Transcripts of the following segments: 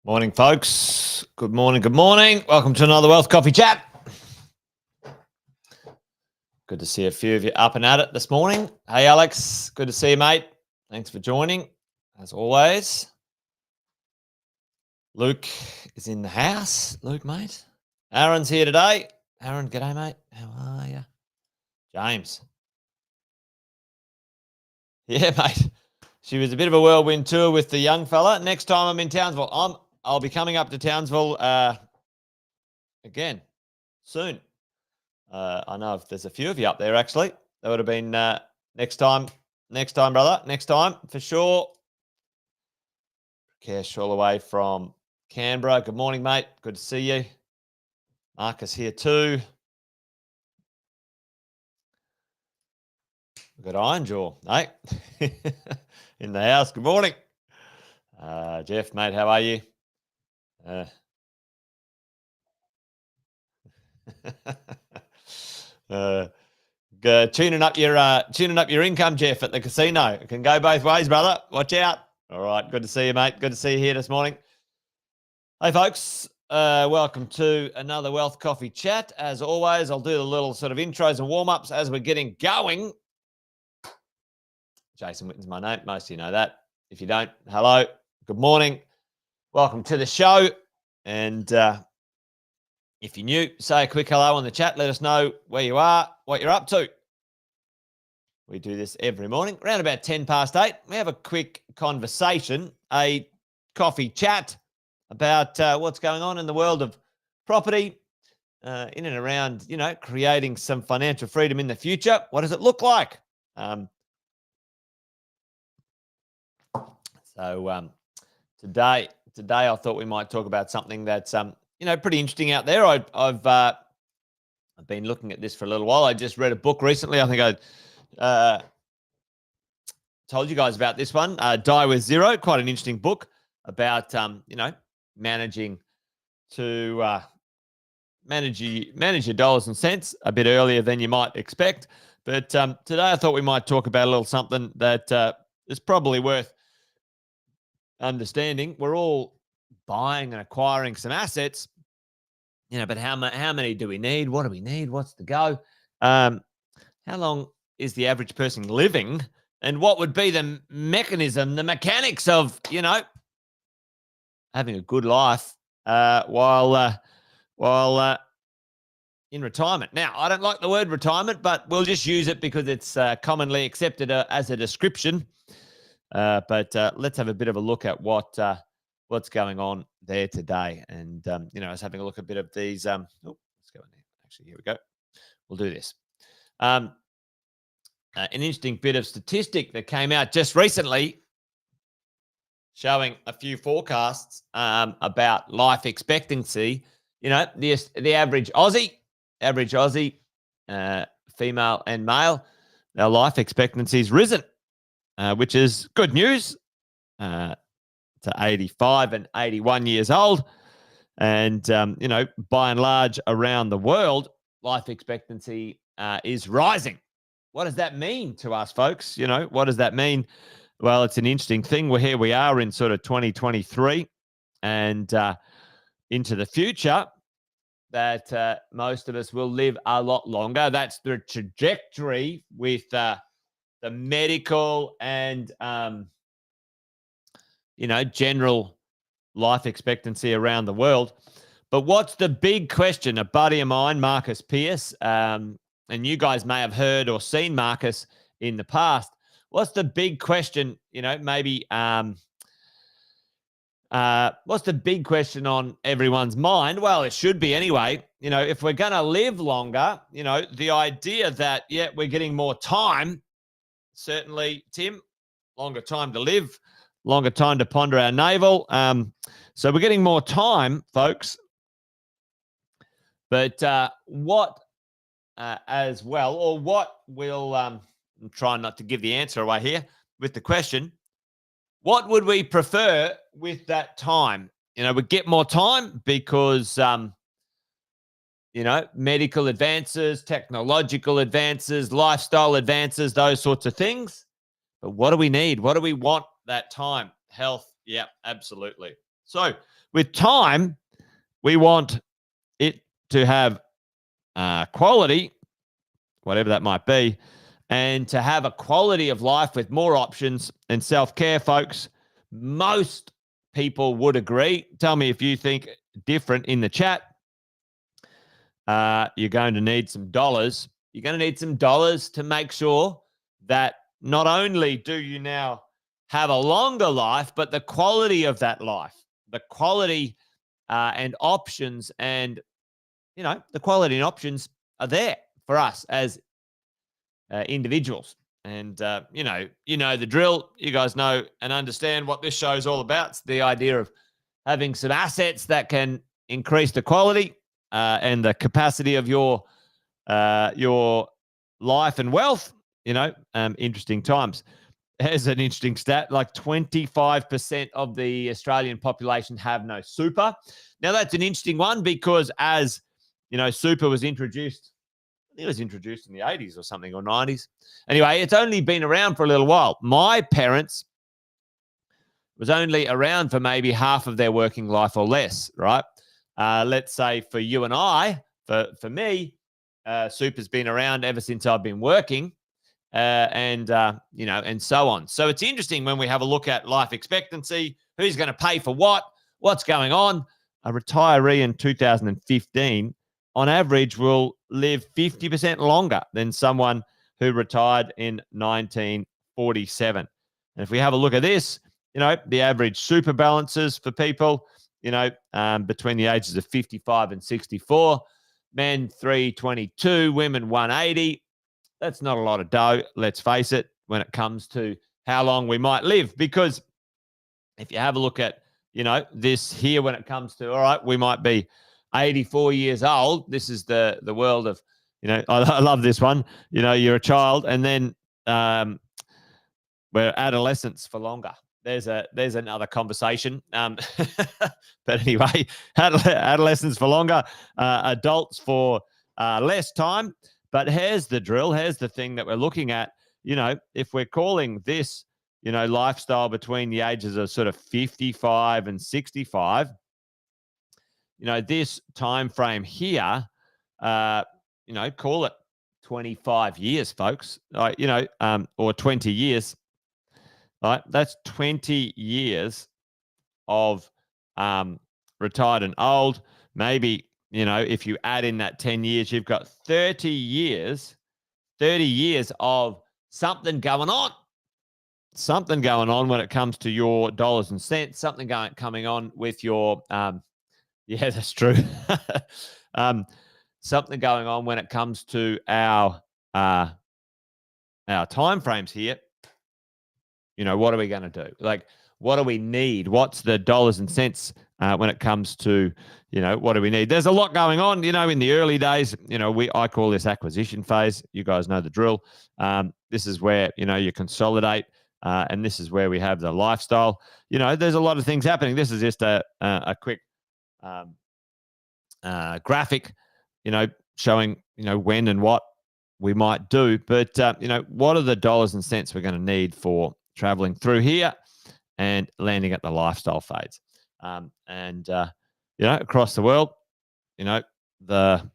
Morning, folks. Good morning. Good morning. Welcome to another Wealth Coffee Chat. Good to see a few of you up and at it this morning. Hey, Alex. Good to see you, mate. Thanks for joining, as always. Luke is in the house. Luke, mate. Aaron's here today. Aaron, g'day, mate. How are you? James. Yeah, mate. She was a bit of a whirlwind tour with the young fella. Next time I'm in Townsville, I'll be coming up to Townsville again soon. I know if there's a few of you up there, actually. That would have been next time, brother. Next time, for sure. Cash all the way from Canberra. Good morning, mate. Good to see you. Marcus here too. We've got Iron Jaw, eh? In the house. Good morning. Jeff, mate, how are you? Tuning up your income, Jeff, at the casino. It can go both ways, brother. Watch out. All right, good to see you, mate. Good to see you here this morning. Hey, folks. Welcome to another Wealth Coffee Chat. As always, I'll do the little sort of intros and warm-ups as we're getting going. Jason Witten's my name. Most of you know that. If you don't, hello. Good morning. Welcome to the show. And if you're new, say a quick hello on the chat. Let us know where you are, what you're up to. We do this every morning. Around about 10 past 8, we have a quick conversation, a coffee chat about what's going on in the world of property, in and around, creating some financial freedom in the future. What does it look like? Today I thought we might talk about something that's pretty interesting out there. I've been looking at this for a little while. I just read a book recently. I think I told you guys about this one, Die with Zero. Quite an interesting book about managing to manage your dollars and cents a bit earlier than you might expect. But today I thought we might talk about a little something that is probably worth understanding. We're all buying and acquiring some assets, but how many do we need? What do we need? What's the go? How long is the average person living? And what would be the mechanism, the mechanics of, having a good life while in retirement? Now, I don't like the word retirement, but we'll just use it because it's commonly accepted as a description. But let's have a bit of a look at what's going on there today. And, I was having a look at a bit of these. Let's go in there. Actually, here we go. We'll do this. An interesting bit of statistic that came out just recently showing a few forecasts about life expectancy. The average Aussie, female and male, their life expectancy's risen, which is good news, to 85 and 81 years old. And, by and large around the world, life expectancy is rising. What does that mean to us, folks? What does that mean? Well, it's an interesting thing. Here we are in sort of 2023 and into the future that most of us will live a lot longer. That's the trajectory with the medical and general life expectancy around the world. But what's the big question? A buddy of mine, Marcus Pierce, and you guys may have heard or seen Marcus in the past. What's the big question? Maybe what's the big question on everyone's mind? Well, it should be anyway. If we're going to live longer, the idea that, we're getting more time, certainly, Tim, longer time to live, longer time to ponder our navel. So we're getting more time, folks. But what as well, or what will, I'm trying not to give the answer away here with the question, what would we prefer with that time? We get more time because, medical advances, technological advances, lifestyle advances, those sorts of things. But what do we need? What do we want that time? Health. Yeah, absolutely. So with time, we want it to have quality, whatever that might be, and to have a quality of life with more options and self-care, folks. Most people would agree. Tell me if you think different in the chat. You're going to need some dollars. You're going to need some dollars to make sure that not only do you now have a longer life, but the quality of that life, the quality and options, and the quality and options are there for us as individuals. And the drill. You guys know and understand what this show is all about. It's the idea of having some assets that can increase the quality and the capacity of your life and wealth. Interesting times. Here's an interesting stat: like 25% of the Australian population have no super. Now that's an interesting one because, as super was introduced. It was introduced in the 80s or something, or 90s. Anyway, it's only been around for a little while. My parents was only around for maybe half of their working life or less, right? Let's say for you and I, for me, super's been around ever since I've been working, and so on. So it's interesting when we have a look at life expectancy, who's going to pay for what's going on. A retiree in 2015 on average will live 50% longer than someone who retired in 1947. And if we have a look at this, the average super balances for people, between the ages of 55 and 64, men 322, women 180. That's not a lot of dough, let's face it, when it comes to how long we might live. Because if you have a look at, this here, when it comes to, all right, we might be 84 years old. This is the world of, I love this one. You're a child, and then we're adolescents for longer. There's another conversation. But anyway, adolescents for longer, adults for less time. But here's the drill. Here's the thing that we're looking at. If we're calling this, lifestyle between the ages of sort of 55 and 65, this time frame here, call it 25 years, folks, or 20 years. Right, that's 20 years of retired and old. Maybe, if you add in that 10 years, you've got 30 years of something going on. Something going on when it comes to your dollars and cents, something coming on with your yeah, that's true. Something going on when it comes to our time frames here. What are we going to do? Like, what do we need? What's the dollars and cents when it comes to, what do we need? There's a lot going on, in the early days. I call this acquisition phase. You guys know the drill. This is where, you consolidate, and this is where we have the lifestyle. There's a lot of things happening. This is just a quick graphic, showing, when and what we might do. But, what are the dollars and cents we're going to need for traveling through here and landing at the lifestyle phase? Across the world, the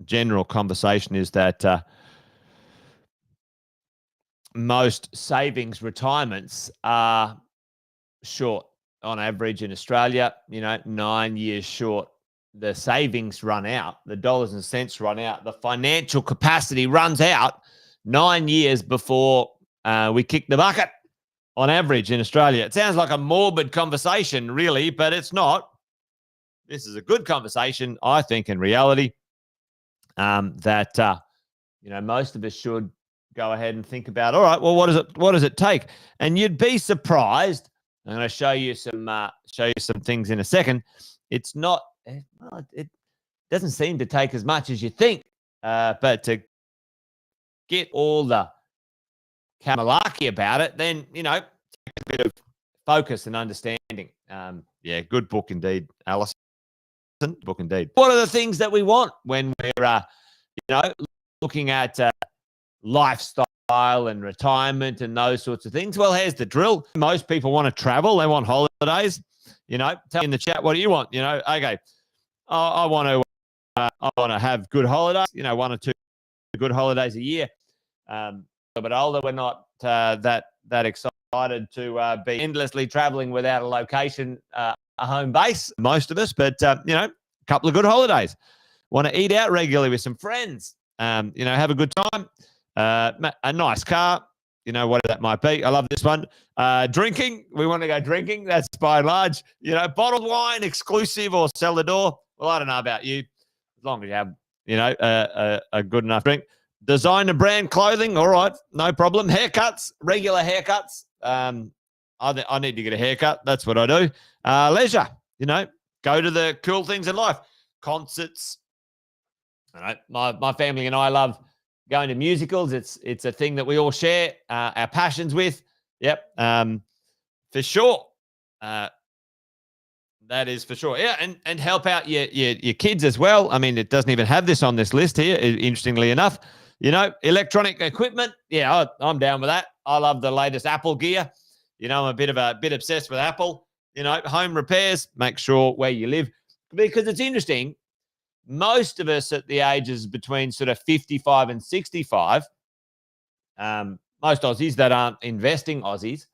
general conversation is that most savings retirements are short on average in Australia, 9 years short. The savings run out, the dollars and cents run out, the financial capacity runs out 9 years before we kick the bucket on average in Australia. It sounds like a morbid conversation, really, but it's not. This is a good conversation, I think, in reality, that most of us should go ahead and think about. All right, well, what does it take? And you'd be surprised. I'm going to show you some things in a second. It's not. Well, it doesn't seem to take as much as you think, but to get all the malarkey about it, then take a bit of focus and understanding. Yeah, good book indeed, Alison. Book indeed. What are the things that we want when we're looking at lifestyle and retirement and those sorts of things? Well, here's the drill. Most people want to travel. They want holidays. Tell me in the chat, what do you want? Okay, I want to have good holidays. 1 or 2 good holidays a year. A bit older, we're not that excited to be endlessly traveling without a location, a home base. Most of us, but a couple of good holidays. Want to eat out regularly with some friends. Have a good time. A nice car. Whatever that might be. I love this one. Drinking. We want to go drinking. That's by and large. Bottled wine, exclusive or cellar-door. Well, I don't know about you. As long as you have, a good enough drink. Designer brand clothing. All right. No problem. Haircuts. Regular haircuts. I need to get a haircut. That's what I do. Leisure. Go to the cool things in life. Concerts. All right. My family and I love going to musicals. It's a thing that we all share our passions with. Yep. For sure. That is for sure. Yeah, and help out your kids as well. I mean, it doesn't even have this on this list here, interestingly enough. Electronic equipment. Yeah, I'm down with that. I love the latest Apple gear. I'm a bit obsessed with Apple. Home repairs. Make sure where you live, because it's interesting. Most of us at the ages between sort of 55 and 65, most Aussies that aren't investing Aussies,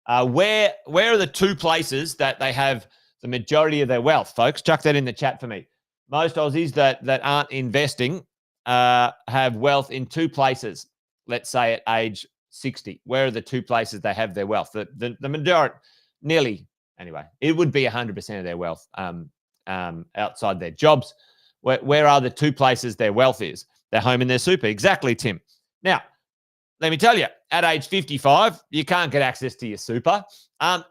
where are the two places that they have the majority of their wealth, folks? Chuck that in the chat for me. Most Aussies that aren't investing have wealth in two places, let's say at age 60. Where are the two places they have their wealth? The majority, nearly, anyway, it would be 100% of their wealth outside their jobs. Where are the two places their wealth is? Their home and their super. Exactly, Tim. Now, let me tell you, at age 55, you can't get access to your super. And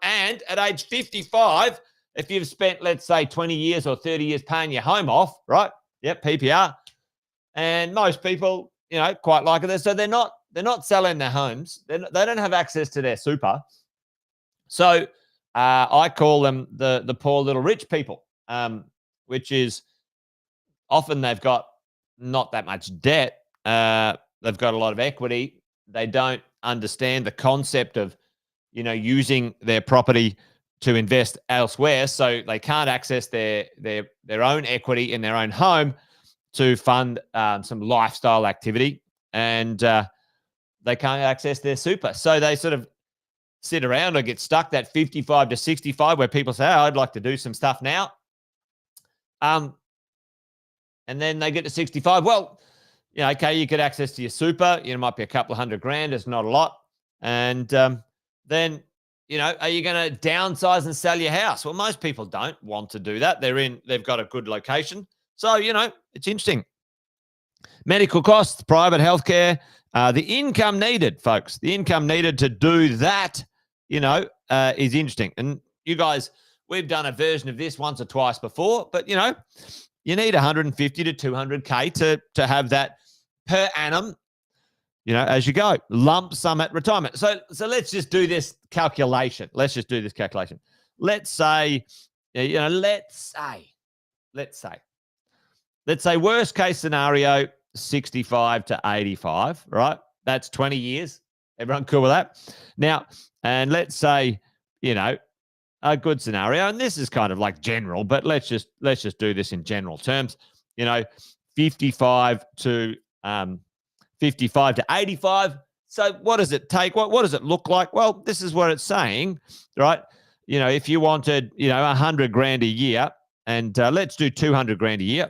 at age 55, if you've spent, let's say, 20 years or 30 years paying your home off, right? Yep, PPR. And most people, quite like it. So they're not selling their homes. They don't have access to their super. So I call them the poor little rich people, which is often they've got not that much debt. They've got a lot of equity. They don't understand the concept of, using their property to invest elsewhere. So they can't access their own equity in their own home to fund some lifestyle activity. And they can't access their super. So they sort of sit around or get stuck that 55 to 65 where people say, I'd like to do some stuff now. And then they get to 65. Well, okay, you get access to your super. It might be a couple of $100,000. It's not a lot. And then, are you going to downsize and sell your house? Well, most people don't want to do that. They've got a good location. So, it's interesting. Medical costs, private healthcare, the income needed, folks. The income needed to do that, is interesting. And you guys, we've done a version of this once or twice before, but, you need 150 to 200K to have that per annum, as you go. Lump sum at retirement. So let's just do this calculation. Let's say, let's say worst case scenario, 65 to 85, right? That's 20 years. Everyone cool with that? Now, and let's say, a good scenario, and this is kind of like general, but let's just do this in general terms. 55 to 85. So what does it take? What does it look like? Well, this is what it's saying, right? if you wanted, 100 grand a year, and let's do 200 grand a year.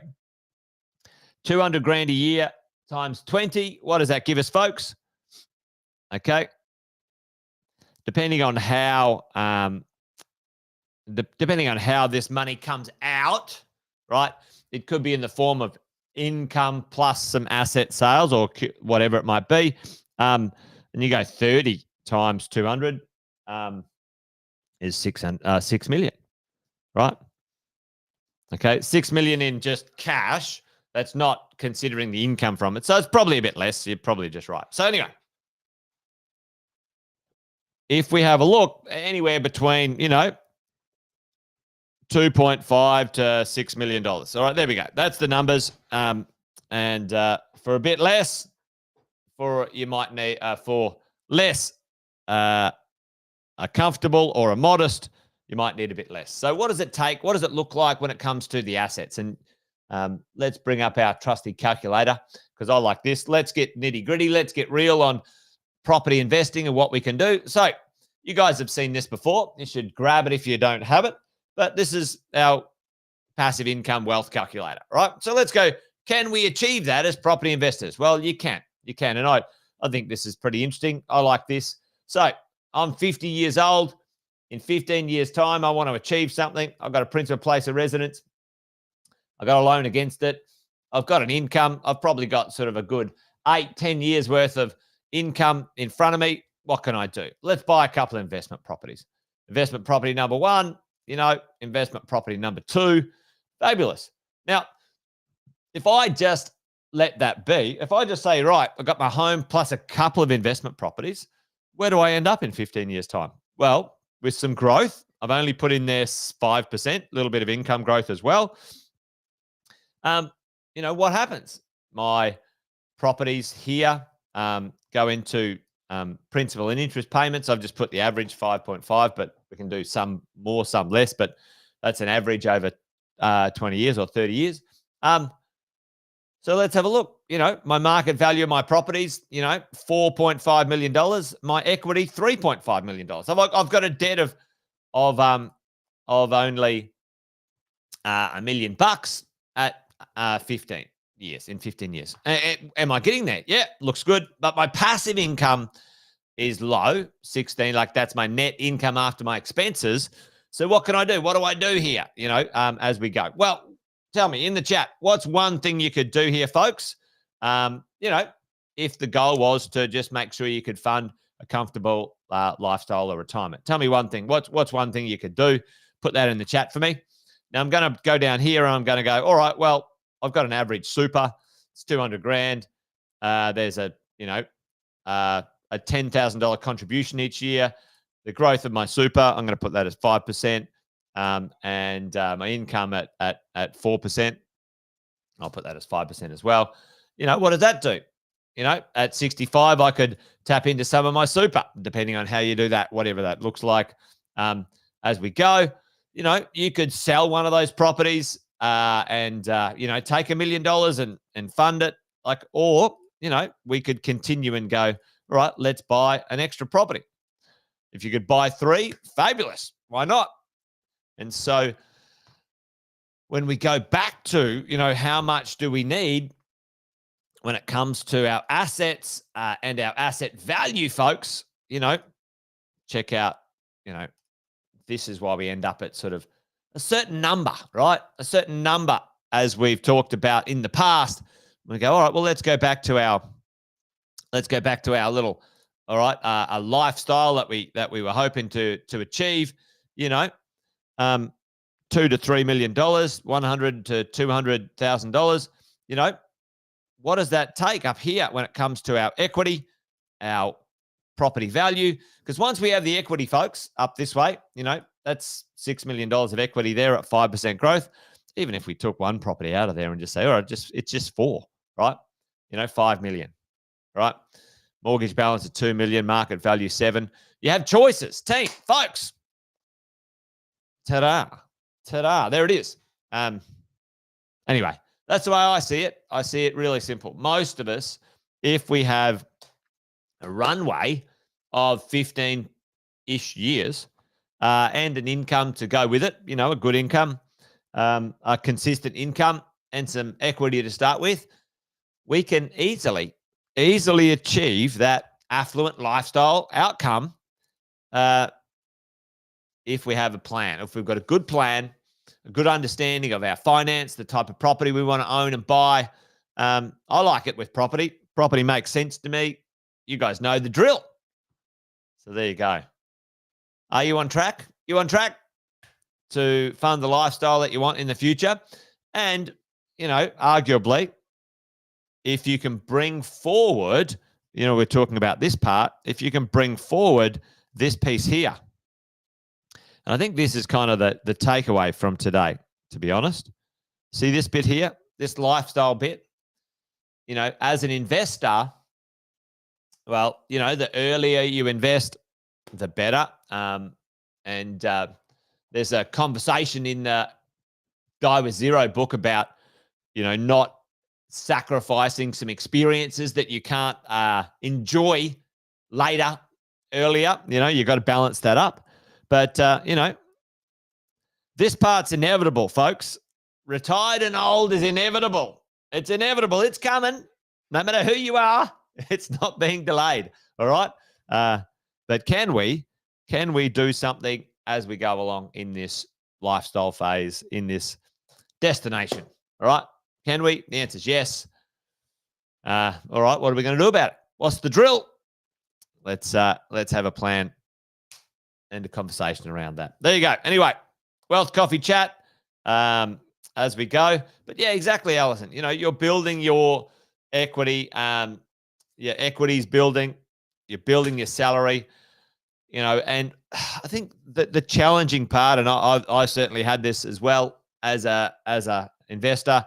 200 grand a year times 20. What does that give us, folks? Okay. Depending on how this money comes out, right? It could be in the form of income plus some asset sales or whatever it might be. And you go 30 times 200 is 6 million, right? Okay, 6 million in just cash. That's not considering the income from it. So it's probably a bit less. You're probably just right. So anyway, if we have a look, anywhere between, 2.5 to $6 million. All right, there we go. That's the numbers. And for a bit less, you might need for less a comfortable or a modest, you might need a bit less. So what does it take? What does it look like when it comes to the assets? And let's bring up our trusty calculator because I like this. Let's get nitty gritty. Let's get real on property investing and what we can do. So you guys have seen this before. You should grab it if you don't have it. But this is our passive income wealth calculator, right? So let's go. Can we achieve that as property investors? Well, you can. You can. And I think this is pretty interesting. I like this. So I'm 50 years old. In 15 years' time, I want to achieve something. I've got a principal place of residence. I've got a loan against it. I've got an income. I've probably got sort of a good 8-10 years worth of income in front of me. What can I do? Let's buy a couple of investment properties. Investment property number one, investment property number two. Fabulous. Now, if I just let that be, if I just say, right, I've got my home plus a couple of investment properties, where do I end up in 15 years' time? Well, with some growth, I've only put in there 5%, a little bit of income growth as well. What happens? My properties here go into principal and interest payments. I've just put the average 5.5, but we can do some more, some less, but that's an average over 20 years or 30 years. So let's have a look. My market value of my properties, $4.5 million. My equity, $3.5 million. I've got a debt of only $1 million at 15 years, in 15 years. Am I getting there? Yeah, looks good. But my passive income is low, 16. Like that's my net income after my expenses. So what can I do? What do I do here, as we go? Well, tell me in the chat, what's one thing you could do here, folks? If the goal was to just make sure you could fund a comfortable lifestyle or retirement. Tell me one thing. What's one thing you could do? Put that in the chat for me. Now I'm going to go down here and I'm going to go, all right, well, I've got an average super. It's 200 grand. There's a $10,000 contribution each year. The growth of my super, I'm going to put that as 5%. And my income at 4%. I'll put that as 5% as well. What does that do? At 65, I could tap into some of my super, depending on how you do that, whatever that looks like. As we go, you could sell one of those properties and take $1 million and fund it. Or we could continue and go, all right, let's buy an extra property. If you could buy 3, fabulous. Why not? And so when we go back to, how much do we need when it comes to our assets and our asset value, folks, check out, this is why we end up at sort of a certain number, right? A certain number, as we've talked about in the past. We go, all right, well, let's go back to our little, all right, a lifestyle that we were hoping to achieve, $2 to $3 million, $100 to $200,000. What does that take up here when it comes to our equity, our property value? Because once we have the equity, folks, up this way, that's $6 million of equity there at 5% growth. Even if we took one property out of there and just say, all right, it's just 4, right? $5 million, right? Mortgage balance of 2 million, market value 7. You have choices, team, folks. Ta-da. There it is. Anyway, that's the way I see it. I see it really simple. Most of us, if we have a runway of 15-ish years, and an income to go with it, a good income, a consistent income, and some equity to start with, we can easily achieve that affluent lifestyle outcome if we have a plan. If we've got a good plan, a good understanding of our finance, the type of property we want to own and buy. I like it with property. Property makes sense to me. You guys know the drill. So there you go. Are you on track? You on track to fund the lifestyle that you want in the future? And, arguably, if you can bring forward, we're talking about this part, if you can bring forward this piece here. And I think this is kind of the takeaway from today, to be honest. See this bit here, this lifestyle bit? As an investor, well, the earlier you invest, the better. And there's a conversation in the Die with Zero book about, not sacrificing some experiences that you can't enjoy later, earlier. You got to balance that up. But, this part's inevitable, folks. Retired and old is inevitable. It's inevitable. It's coming. No matter who you are, it's not being delayed. All right. But can we do something as we go along in this lifestyle phase, in this destination? All right. Can we? The answer is yes. All right. What are we going to do about it? What's the drill? Let's have a plan and a conversation around that. There you go. Anyway, Wealth Coffee Chat as we go. But yeah, exactly, Alison. You're building your equity. Your equity's building. You're building your salary. And I think that the challenging part, and I certainly had this as well as a investor.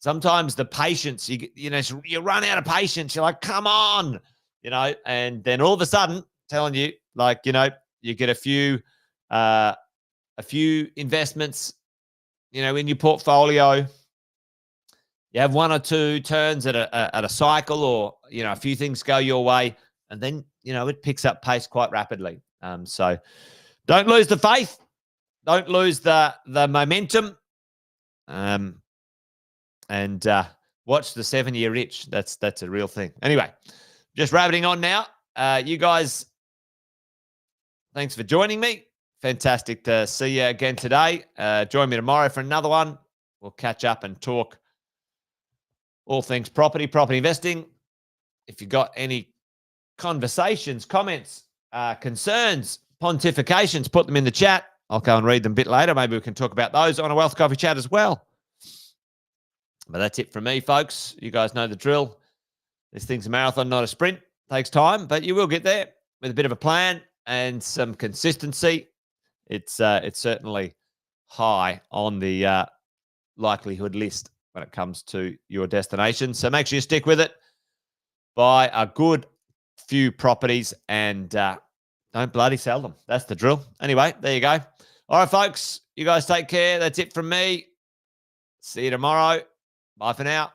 Sometimes the patience, you run out of patience. You're like, come on, and then all of a sudden, telling you, you get a few investments, in your portfolio. You have one or two turns at a cycle, or a few things go your way, and then it picks up pace quite rapidly. So don't lose the faith, don't lose the momentum, and watch the 7-year itch. That's a real thing. Anyway, just rabbiting on now. You guys, thanks for joining me. Fantastic to see you again today. Join me tomorrow for another one. We'll catch up and talk all things property investing. If you've got any conversations, comments, concerns, pontifications, put them in the chat. I'll go and read them a bit later. Maybe we can talk about those on a Wealth Coffee Chat as well. But that's it from me, folks. You guys know the drill. This thing's a marathon, not a sprint. Takes time, but you will get there with a bit of a plan and some consistency. It's certainly high on the likelihood list when it comes to your destination. So make sure you stick with it. Buy a good few properties and don't bloody sell them. That's the drill. Anyway, there you go. All right, folks. You guys take care. That's it from me. See you tomorrow. Bye for now.